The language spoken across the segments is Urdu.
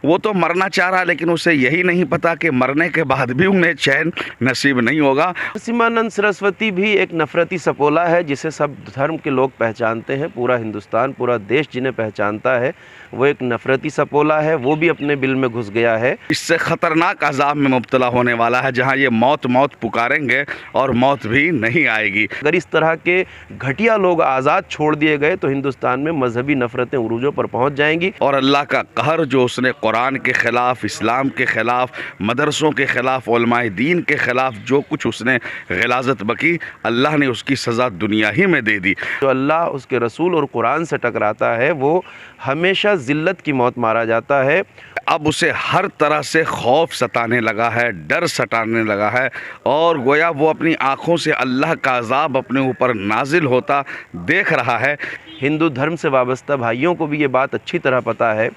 وہ تو مرنا چاہ رہا لیکن اسے یہی نہیں پتا کہ مرنے کے بعد بھی انہیں چین نصیب نہیں ہوگا۔ نرسمہانند سرسوتی بھی ایک نفرتی سپولا ہے جسے سب دھرم کے لوگ پہچانتے ہیں، پورا ہندوستان، پورا دیش جنہیں پہچانتا ہے، وہ ایک نفرتی سپولا ہے، وہ بھی اپنے بل میں گھس گیا ہے۔ اس سے خطرناک عذاب میں مبتلا ہونے والا ہے جہاں یہ موت موت پکاریں گے اور موت بھی نہیں آئے گی۔ اگر اس طرح کے گھٹیا لوگ آزاد چھوڑ دیے گئے تو ہندوستان میں مذہبی نفرتیں عروجوں پر پہنچ جائیں گی، اور اللہ کا قہر جو اس نے قرآن کے خلاف، اسلام کے خلاف، مدرسوں کے خلاف، علماء دین کے خلاف جو کچھ اس نے غلاظت بکی، اللہ نے اس کی سزا دنیا ہی میں دے دی۔ جو اللہ، اس کے رسول اور قرآن سے ٹکراتا ہے وہ ہمیشہ ذلت کی موت مارا جاتا ہے۔ اب اسے ہر طرح سے خوف ستانے لگا ہے، ڈر ستانے لگا ہے، اور گویا وہ اپنی آنکھوں سے اللہ کا عذاب اپنے اوپر نازل ہوتا دیکھ رہا ہے۔ ہندو دھرم سے وابستہ بھائیوں کو بھی یہ بات اچھی طرح پتہ ہے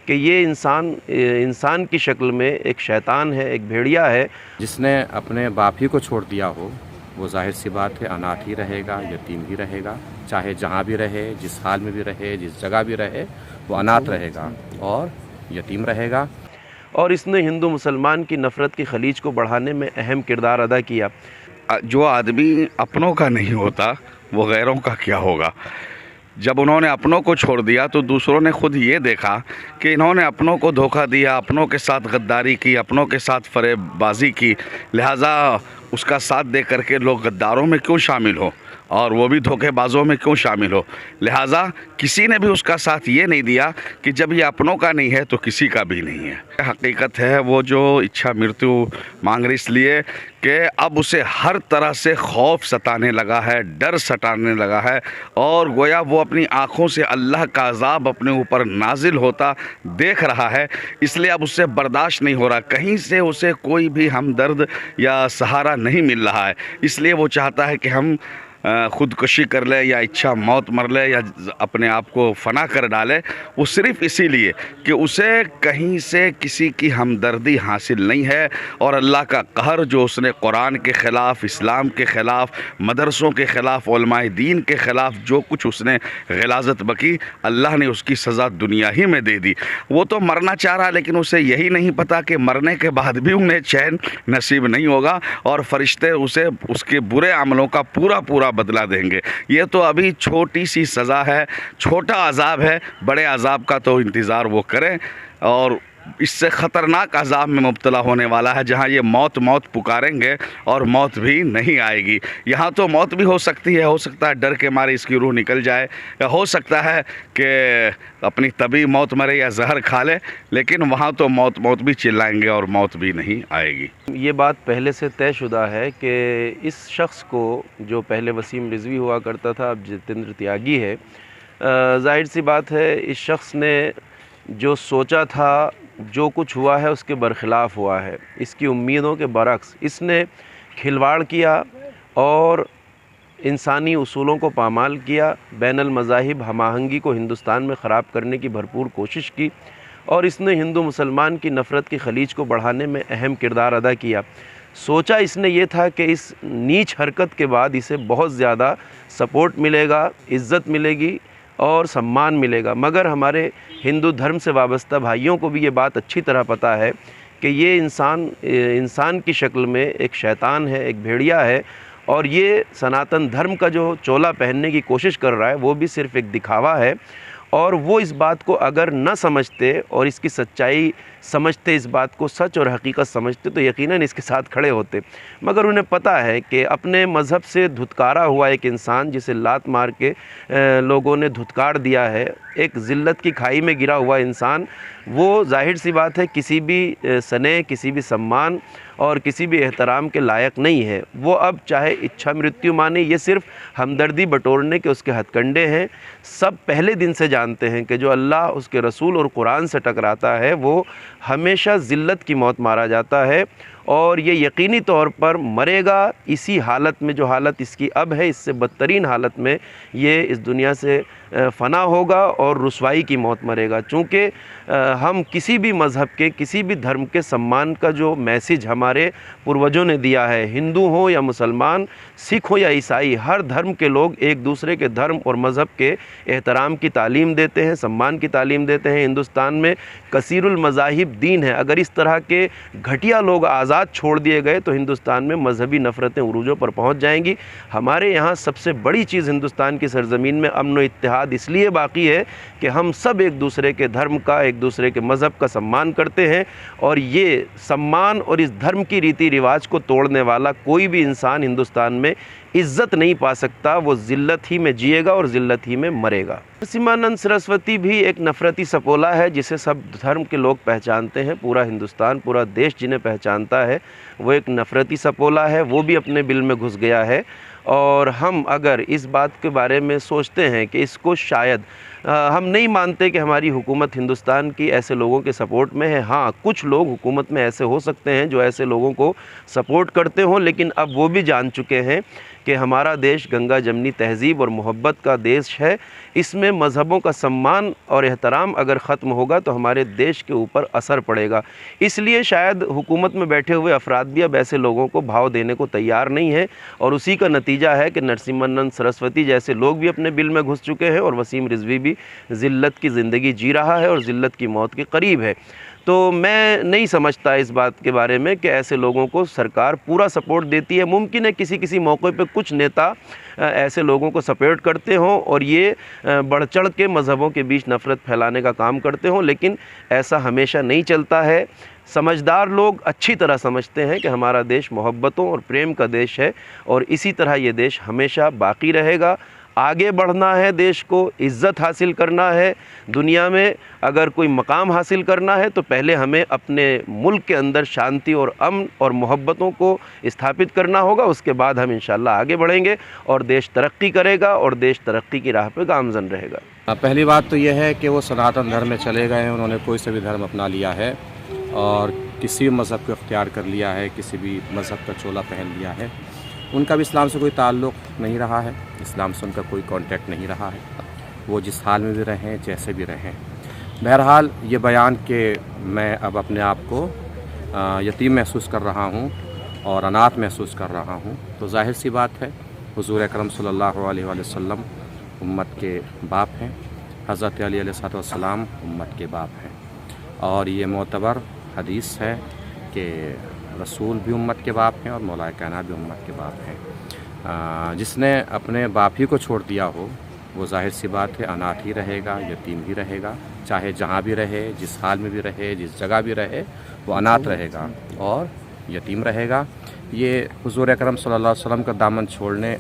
کہ یہ انسان کی شکل میں ایک شیطان ہے، ایک بھیڑیا ہے۔ جس نے اپنے باپ ہی کو چھوڑ دیا ہو وہ ظاہر سی بات ہے اناتھ ہی رہے گا، یتیم ہی رہے گا، چاہے جہاں بھی رہے، جس حال میں بھی رہے، جس جگہ بھی رہے، وہ اناتھ رہے گا اور یتیم رہے گا۔ اور اس نے ہندو مسلمان کی نفرت کی خلیج کو بڑھانے میں اہم کردار ادا کیا۔ جو آدمی اپنوں کا نہیں ہوتا وہ غیروں کا کیا ہوگا؟ جب انہوں نے اپنوں کو چھوڑ دیا تو دوسروں نے خود یہ دیکھا کہ انہوں نے اپنوں کو دھوکہ دیا، اپنوں کے ساتھ غداری کی، اپنوں کے ساتھ فریب بازی کی، لہٰذا اس کا ساتھ دے کر کے لوگ غداروں میں کیوں شامل ہو اور وہ بھی دھوکے بازوں میں کیوں شامل ہو؟ لہٰذا کسی نے بھی اس کا ساتھ یہ نہیں دیا کہ جب یہ اپنوں کا نہیں ہے تو کسی کا بھی نہیں ہے۔ حقیقت ہے وہ جو اچھا مرتیو مانگ رہی، اس لیے کہ اب اسے ہر طرح سے خوف ستانے لگا ہے، ڈر ستانے لگا ہے، اور گویا وہ اپنی آنکھوں سے اللہ کا عذاب اپنے اوپر نازل ہوتا دیکھ رہا ہے۔ اس لیے اب اسے برداشت نہیں ہو رہا، کہیں سے اسے کوئی بھی ہمدرد یا سہارا نہیں مل رہا ہے، اس لیے وہ چاہتا ہے کہ ہم خودکشی کر لے یا اچھا موت مر لے یا اپنے آپ کو فنا کر ڈالے۔ وہ صرف اسی لیے کہ اسے کہیں سے کسی کی ہمدردی حاصل نہیں ہے، اور اللہ کا قہر جو اس نے قرآن کے خلاف، اسلام کے خلاف، مدرسوں کے خلاف، علماء دین کے خلاف جو کچھ اس نے غلاظت بکی، اللہ نے اس کی سزا دنیا ہی میں دے دی۔ وہ تو مرنا چاہ رہا لیکن اسے یہی نہیں پتا کہ مرنے کے بعد بھی انہیں چین نصیب نہیں ہوگا، اور فرشتے اسے اس کے برے عملوں کا پورا بدلہ دیں گے۔ یہ تو ابھی چھوٹی سی سزا ہے، چھوٹا عذاب ہے، بڑے عذاب کا تو انتظار وہ کریں، اور اس سے خطرناک عذاب میں مبتلا ہونے والا ہے جہاں یہ موت موت پکاریں گے اور موت بھی نہیں آئے گی۔ یہاں تو موت بھی ہو سکتی ہے، ہو سکتا ہے ڈر کے مارے اس کی روح نکل جائے، یا ہو سکتا ہے کہ اپنی طبی موت مرے یا زہر کھا لے، لیکن وہاں تو موت بھی چلائیں گے اور موت بھی نہیں آئے گی۔ یہ بات پہلے سے طے شدہ ہے کہ اس شخص کو، جو پہلے وسیم رضوی ہوا کرتا تھا اب جتیندر تیاگی ہے، ظاہر سی بات ہے اس شخص نے جو سوچا تھا، جو کچھ ہوا ہے اس کے برخلاف ہوا ہے، اس کی امیدوں کے برعکس اس نے کھلواڑ کیا اور انسانی اصولوں کو پامال کیا، بین المذاہب ہم آہنگی کو ہندوستان میں خراب کرنے کی بھرپور کوشش کی، اور اس نے ہندو مسلمان کی نفرت کی خلیج کو بڑھانے میں اہم کردار ادا کیا۔ سوچا اس نے یہ تھا کہ اس نیچ حرکت کے بعد اسے بہت زیادہ سپورٹ ملے گا، عزت ملے گی اور سمان ملے گا، مگر ہمارے ہندو دھرم سے وابستہ بھائیوں کو بھی یہ بات اچھی طرح پتہ ہے کہ یہ انسان کی شکل میں ایک شیطان ہے، ایک بھیڑیا ہے، اور یہ سناتن دھرم کا جو چولا پہننے کی کوشش کر رہا ہے وہ بھی صرف ایک دکھاوا ہے، اور وہ اس بات کو اگر نہ سمجھتے اور اس کی سچائی سمجھتے، اس بات کو سچ اور حقیقت سمجھتے تو یقیناً اس کے ساتھ کھڑے ہوتے، مگر انہیں پتہ ہے کہ اپنے مذہب سے دھتکارا ہوا ایک انسان جسے لات مار کے لوگوں نے دھتکار دیا ہے، ایک ذلت کی کھائی میں گرا ہوا انسان، وہ ظاہر سی بات ہے کسی بھی سنے، کسی بھی سمان اور کسی بھی احترام کے لائق نہیں ہے۔ وہ اب چاہے اچھا مرتیو مانے، یہ صرف ہمدردی بٹورنے کے اس کے ہتھ کنڈے ہیں۔ سب پہلے دن سے جانتے ہیں کہ جو اللہ، اس کے رسول اور قرآن سے ٹکراتا ہے وہ ہمیشہ ذلت کی موت مارا جاتا ہے، اور یہ یقینی طور پر مرے گا اسی حالت میں جو حالت اس کی اب ہے، اس سے بدترین حالت میں یہ اس دنیا سے فنا ہوگا اور رسوائی کی موت مرے گا۔ چونکہ ہم کسی بھی مذہب کے، کسی بھی دھرم کے سمان کا جو میسیج ہمارے پروجوں نے دیا ہے، ہندو ہوں یا مسلمان، سکھ ہوں یا عیسائی، ہر دھرم کے لوگ ایک دوسرے کے دھرم اور مذہب کے احترام کی تعلیم دیتے ہیں، سمان کی تعلیم دیتے ہیں۔ ہندوستان میں کثیر المذاہب دین ہے، اگر اس طرح کے گھٹیا لوگ آزاد چھوڑ دیے گئے تو ہندوستان میں مذہبی نفرتیں عروجوں پر پہنچ جائیں گی۔ ہمارے یہاں سب سے بڑی چیز ہندوستان کی سرزمین میں امن و اتحاد اس لیے باقی ہے کہ ہم سب ایک دوسرے کے دھرم کا، ایک دوسرے کے مذہب کا سمان کرتے ہیں، اور یہ سمان اور اس دھرم کی ریتی رواج کو توڑنے والا کوئی بھی انسان ہندوستان میں عزت نہیں پا سکتا، وہ ذلت ہی میں جیے گا اور ذلت ہی میں مرے گا۔ نرسمہانند سرسوتی بھی ایک نفرتی سپولا ہے جسے سب دھرم کے لوگ پہچانتے ہیں، پورا ہندوستان، پورا دیش جنہیں پہچانتا ہے، وہ ایک نفرتی سپولا ہے، وہ بھی اپنے بل میں گھس گیا ہے۔ اور ہم اگر اس بات کے بارے میں سوچتے ہیں کہ اس کو شاید ہم نہیں مانتے کہ ہماری حکومت ہندوستان کی ایسے لوگوں کے سپورٹ میں ہے، ہاں کچھ لوگ حکومت میں ایسے ہو سکتے ہیں جو ایسے لوگوں کو سپورٹ کرتے ہوں، لیکن اب وہ بھی جان چکے ہیں کہ ہمارا دیش گنگا جمنی تہذیب اور محبت کا دیش ہے، اس میں مذہبوں کا سمان اور احترام اگر ختم ہوگا تو ہمارے دیش کے اوپر اثر پڑے گا۔ اس لیے شاید حکومت میں بیٹھے ہوئے افراد بھی اب ایسے لوگوں کو بھاؤ دینے کو تیار نہیں ہے، اور اسی کا نتیجہ ہے کہ نرسمہانند سرسوتی جیسے لوگ بھی اپنے بل میں گھس چکے ہیں، اور وسیم رضوی بھی ذلت کی زندگی جی رہا ہے اور ذلت کی موت کے قریب ہے۔ تو میں نہیں سمجھتا اس بات کے بارے میں کہ ایسے لوگوں کو سرکار پورا سپورٹ دیتی ہے۔ ممکن ہے کسی موقع پہ کچھ نیتا ایسے لوگوں کو سپورٹ کرتے ہوں اور یہ بڑھ چڑھ کے مذہبوں کے بیچ نفرت پھیلانے کا کام کرتے ہوں، لیکن ایسا ہمیشہ نہیں چلتا ہے۔ سمجھدار لوگ اچھی طرح سمجھتے ہیں کہ ہمارا دیش محبتوں اور پریم کا دیش ہے، اور اسی طرح یہ دیش ہمیشہ باقی رہے گا۔ آگے بڑھنا ہے، دیش کو عزت حاصل کرنا ہے، دنیا میں اگر کوئی مقام حاصل کرنا ہے تو پہلے ہمیں اپنے ملک کے اندر شانتی اور امن اور محبتوں کو استھاپت کرنا ہوگا، اس کے بعد ہم انشاءاللہ آگے بڑھیں گے اور دیش ترقی کرے گا اور دیش ترقی کی راہ پہ گامزن رہے گا۔ پہلی بات تو یہ ہے کہ وہ سناتن دھرم میں چلے گئے ہیں، انہوں نے کوئی سے بھی دھرم اپنا لیا ہے اور کسی بھی مذہب کو اختیار کر لیا ہے، کسی بھی مذہب کا چولا پہن لیا ہے۔ ان کا بھی اسلام سے کوئی تعلق نہیں رہا ہے، اسلام سے ان کا کوئی کانٹیکٹ نہیں رہا ہے، وہ جس حال میں بھی رہیں، جیسے بھی رہیں۔ بہرحال یہ بیان کہ میں اب اپنے آپ کو یتیم محسوس کر رہا ہوں اور اناتھ محسوس کر رہا ہوں، تو ظاہر سی بات ہے حضور اکرم صلی اللہ علیہ وآلہ وسلم امت کے باپ ہیں، حضرت علی علیہ السلام امت کے باپ ہیں، اور یہ معتبر حدیث ہے کہ رسول بھی امت کے باپ ہیں اور مولا کائنات بھی امت کے باپ ہیں۔ جس نے اپنے باپ ہی کو چھوڑ دیا ہو وہ ظاہر سی بات ہے اناتھ ہی رہے گا، یتیم ہی رہے گا، چاہے جہاں بھی رہے، جس حال میں بھی رہے، جس جگہ بھی رہے، وہ اناتھ رہے گا اور یتیم رہے گا۔ یہ حضور اکرم صلی اللہ علیہ وسلم کا دامن چھوڑنے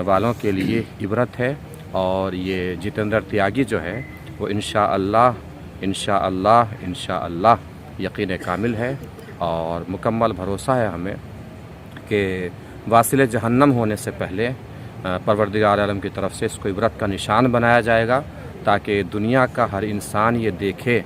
والوں کے لیے عبرت ہے، اور یہ جتیندر تیاگی جو ہے وہ انشاءاللہ انشاءاللہ انشاءاللہ یقین کامل ہے اور مکمل بھروسہ ہے ہمیں کہ واصل جہنم ہونے سے پہلے پروردگار عالم کی طرف سے اس کو عبرت کا نشان بنایا جائے گا، تاکہ دنیا کا ہر انسان یہ دیکھے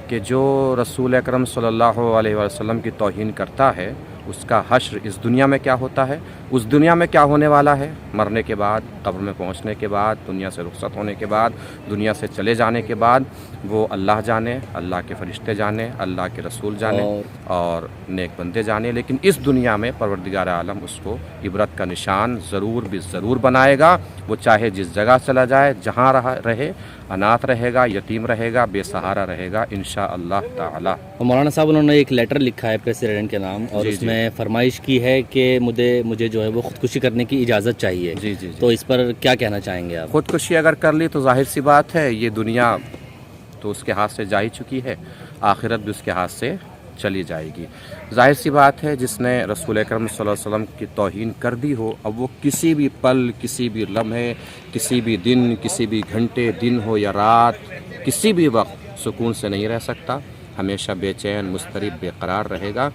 کہ جو رسول اکرم صلی اللہ علیہ وسلم کی توہین کرتا ہے اس کا حشر اس دنیا میں کیا ہوتا ہے، اس دنیا میں کیا ہونے والا ہے، مرنے کے بعد، قبر میں پہنچنے کے بعد، دنیا سے رخصت ہونے کے بعد، دنیا سے چلے جانے کے بعد، وہ اللہ جانے، اللہ کے فرشتے جانے، اللہ کے رسول جانے اور نیک بندے جانے، لیکن اس دنیا میں پروردگار عالم اس کو عبرت کا نشان ضرور بھی ضرور بنائے گا، وہ چاہے جس جگہ چلا جائے، جہاں رہے، اناتھ رہے گا، یتیم رہے گا، بے سہارا رہے گا انشاءاللہ تعالی۔ مولانا صاحب انہوں نے ایک لیٹر لکھا ہے پریزیڈنٹ کے نام، اور اس میں فرمائش کی ہے کہ مجھے جو ہے وہ خودکشی کرنے کی اجازت چاہیے، تو اس پر کیا کہنا چاہیں گے آپ؟ خودکشی اگر کر لی تو ظاہر سی بات ہے یہ دنیا تو اس کے ہاتھ سے جا ہی چکی ہے، آخرت بھی اس کے ہاتھ سے چلی جائے گی۔ ظاہر سی بات ہے جس نے رسول اکرم صلی اللہ علیہ وسلم کی توہین کر دی ہو، اب وہ کسی بھی پل، کسی بھی لمحے، کسی بھی دن، کسی بھی گھنٹے، دن ہو یا رات، کسی بھی وقت سکون سے نہیں رہ سکتا، ہمیشہ بے چین، مضطرب، بے قرار رہے گا،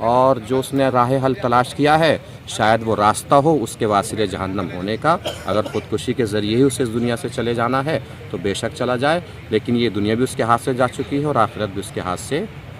اور جو اس نے راہ حل تلاش کیا ہے شاید وہ راستہ ہو اس کے واصل جہنم ہونے کا۔ اگر خودکشی کے ذریعے ہی اسے اس دنیا سے چلے جانا ہے تو بے شک چلا جائے، لیکن یہ دنیا بھی اس کے ہاتھ سے جا چکی ہے اور آخرت بھی اس کے ہاتھ سے